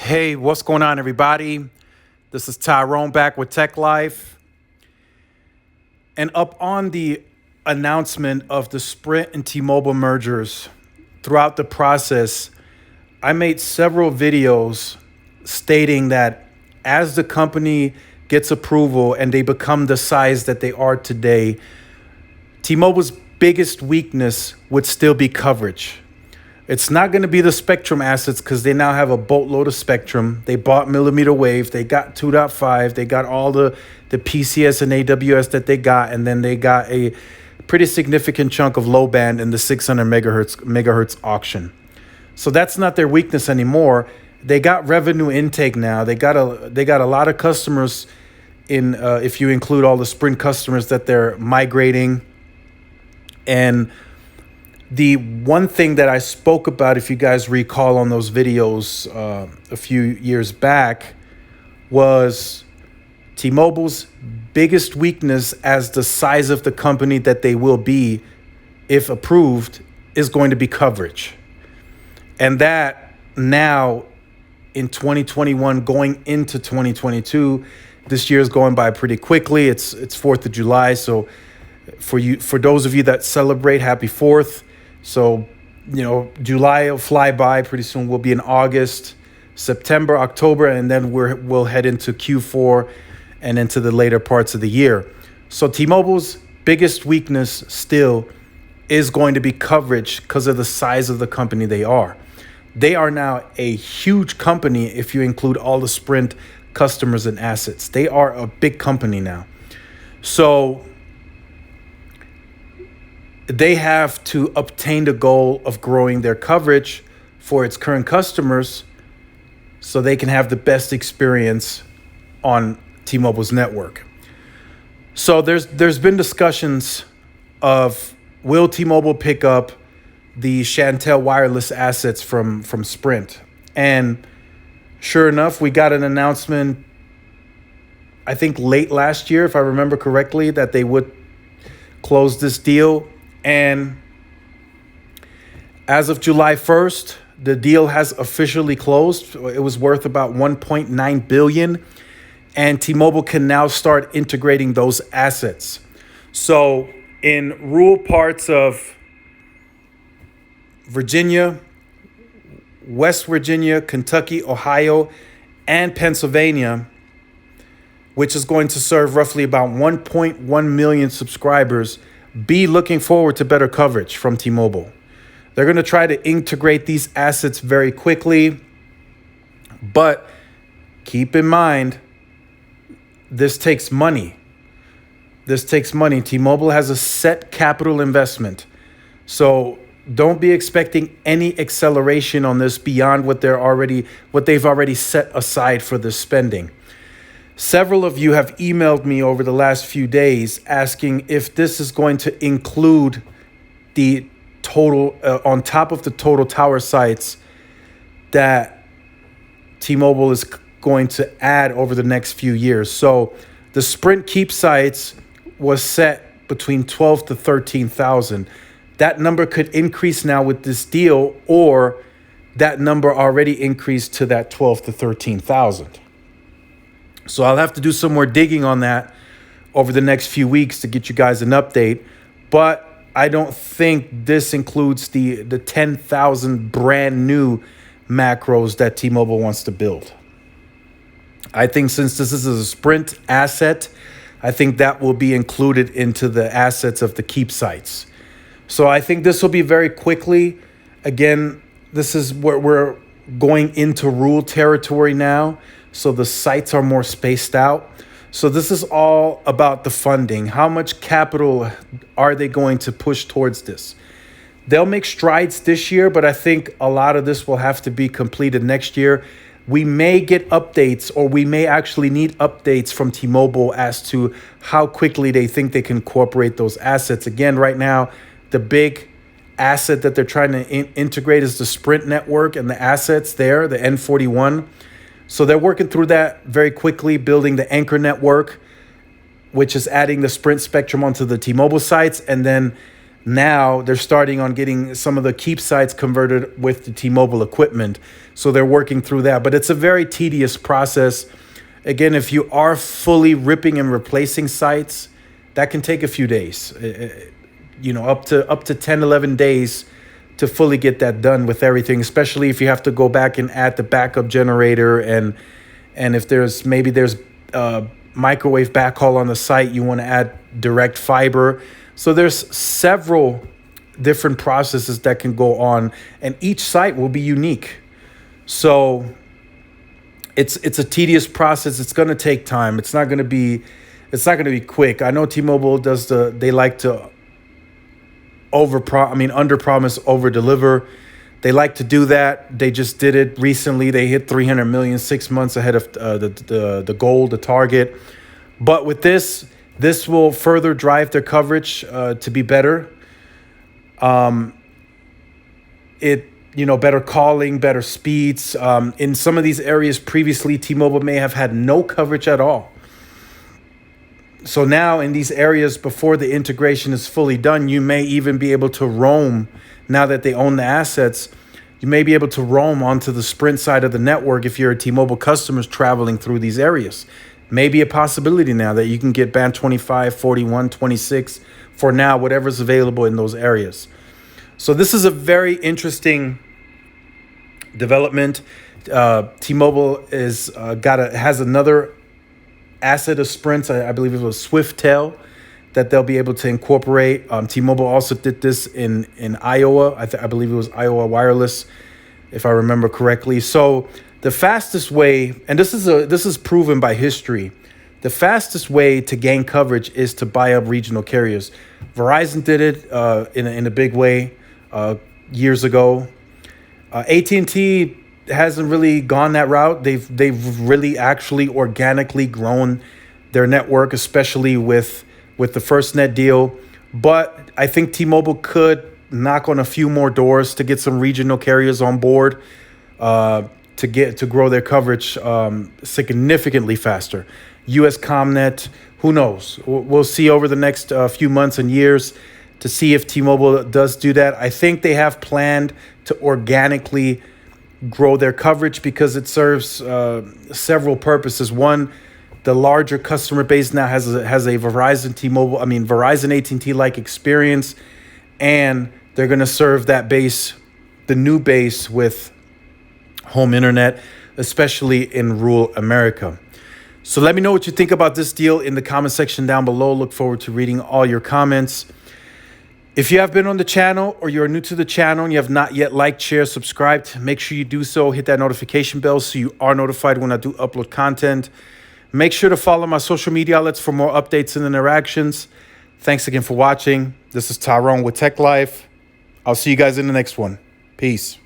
Hey, what's going on, everybody? This is Tyrone back with Tech Life. And up on the announcement of the Sprint and T-Mobile mergers, throughout the process, I made several videos stating that as the company gets approval and they become the size that they are today, T-Mobile's biggest weakness would still be coverage. It's not going to be the spectrum assets because they now have a boatload of spectrum. They bought millimeter wave. They got 2.5. They got all the PCS and AWS that they got. And then they got a pretty significant chunk of low band in the 600 megahertz auction. So that's not their weakness anymore. They got revenue intake now. They got a lot of customers in if you include all the Sprint customers that they're migrating. And the one thing that I spoke about, if you guys recall on those videos a few years back, was T-Mobile's biggest weakness as the size of the company that they will be, if approved, is going to be coverage. And that now in 2021, going into 2022, this year is going by pretty quickly. It's 4th of July. So for those of you that celebrate, happy 4th. So, July will fly by. Pretty soon we'll be in August, September, October, and then we'll head into Q4 and into the later parts of the year. So T-Mobile's biggest weakness still is going to be coverage because of the size of the company they are. They are now a huge company if you include all the Sprint customers and assets. They are a big company now. So they have to obtain the goal of growing their coverage for its current customers so they can have the best experience on T-Mobile's network. So there's been discussions of, will T-Mobile pick up the Chantel wireless assets from Sprint? And sure enough, we got an announcement, I think late last year, if I remember correctly, that they would close this deal. And as of July 1st, the deal has officially closed. It was worth about $1.9 billion. And T-Mobile can now start integrating those assets. So in rural parts of Virginia, West Virginia, Kentucky, Ohio, and Pennsylvania, which is going to serve roughly about 1.1 million subscribers, be looking forward to better coverage from T-Mobile. They're going to try to integrate these assets very quickly, but keep in mind, this takes money. T-Mobile has a set capital investment. So don't be expecting any acceleration on this beyond what they've already set aside for this spending. Several of you have emailed me over the last few days asking if this is going to include the total, on top of the total tower sites that T-Mobile is going to add over the next few years. So the Sprint Keep sites was set between 12 to 13,000. That number could increase now with this deal, or that number already increased to that 12 to 13,000. So I'll have to do some more digging on that over the next few weeks to get you guys an update. But I don't think this includes the 10,000 brand new macros that T-Mobile wants to build. I think since this is a Sprint asset, I think that will be included into the assets of the Keep sites. So I think this will be very quickly. Again, this is where we're going into rural territory now. So the sites are more spaced out. So this is all about the funding. How much capital are they going to push towards this? They'll make strides this year, but I think a lot of this will have to be completed next year. We may get updates, or we may actually need updates from T-Mobile as to how quickly they think they can incorporate those assets. Again, right now, the big asset that they're trying to integrate is the Sprint network and the assets there, the N41. So they're working through that very quickly, building the anchor network, which is adding the Sprint spectrum onto the T-Mobile sites, and then Now they're starting on getting some of the keep sites converted with the T-Mobile equipment. So they're working through that. But it's a very tedious process. Again, if you are fully ripping and replacing sites, that can take a few days, up to 10, 11 days to fully get that done with everything, especially if you have to go back and add the backup generator and if there's microwave backhaul on the site, you want to add direct fiber. So there's several different processes that can go on, and each site will be unique. So it's a tedious process. It's going to take time. It's not going to be quick. I know T-Mobile they like to under promise, over deliver. They like to do that. They just did it recently. They hit 300 million 6 months ahead of the goal, the target. But with this will further drive their coverage to be better. Better calling, better speeds. In some of these areas previously, T-Mobile may have had no coverage at all. So now in these areas, before the integration is fully done, you may even be able to roam. Now that they own the assets, you may be able to roam onto the Sprint side of the network if you're a T-Mobile customer traveling through these areas. Maybe a possibility now that you can get band 25, 41, 26 for now, whatever's available in those areas. So this is a very interesting development. T-Mobile has another asset of Sprint's. I believe it was Swiftel that they'll be able to incorporate. T-Mobile also did this in Iowa. I believe it was Iowa Wireless, if I remember correctly. So the fastest way, and this is proven by history, the fastest way to gain coverage is to buy up regional carriers. Verizon did it in a big way years ago. AT&T hasn't really gone that route. They've really actually organically grown their network, especially with the FirstNet deal. But I think T-Mobile could knock on a few more doors to get some regional carriers on board to grow their coverage significantly faster. US ComNet, who knows? We'll see over the next few months and years to see if T-Mobile does do that. I think they have planned to organically grow their coverage because it serves several purposes. One, the larger customer base now has a Verizon AT&T like experience, and they're going to serve that base, the new base, with home internet, especially in rural America. So let me know what you think about this deal in the comment section down below. Look forward to reading all your comments. If you have been on the channel or you're new to the channel and you have not yet liked, shared, subscribed, make sure you do so. Hit that notification bell so you are notified when I do upload content. Make sure to follow my social media outlets for more updates and interactions. Thanks again for watching. This is Tyrone with Tech Life. I'll see you guys in the next one. Peace.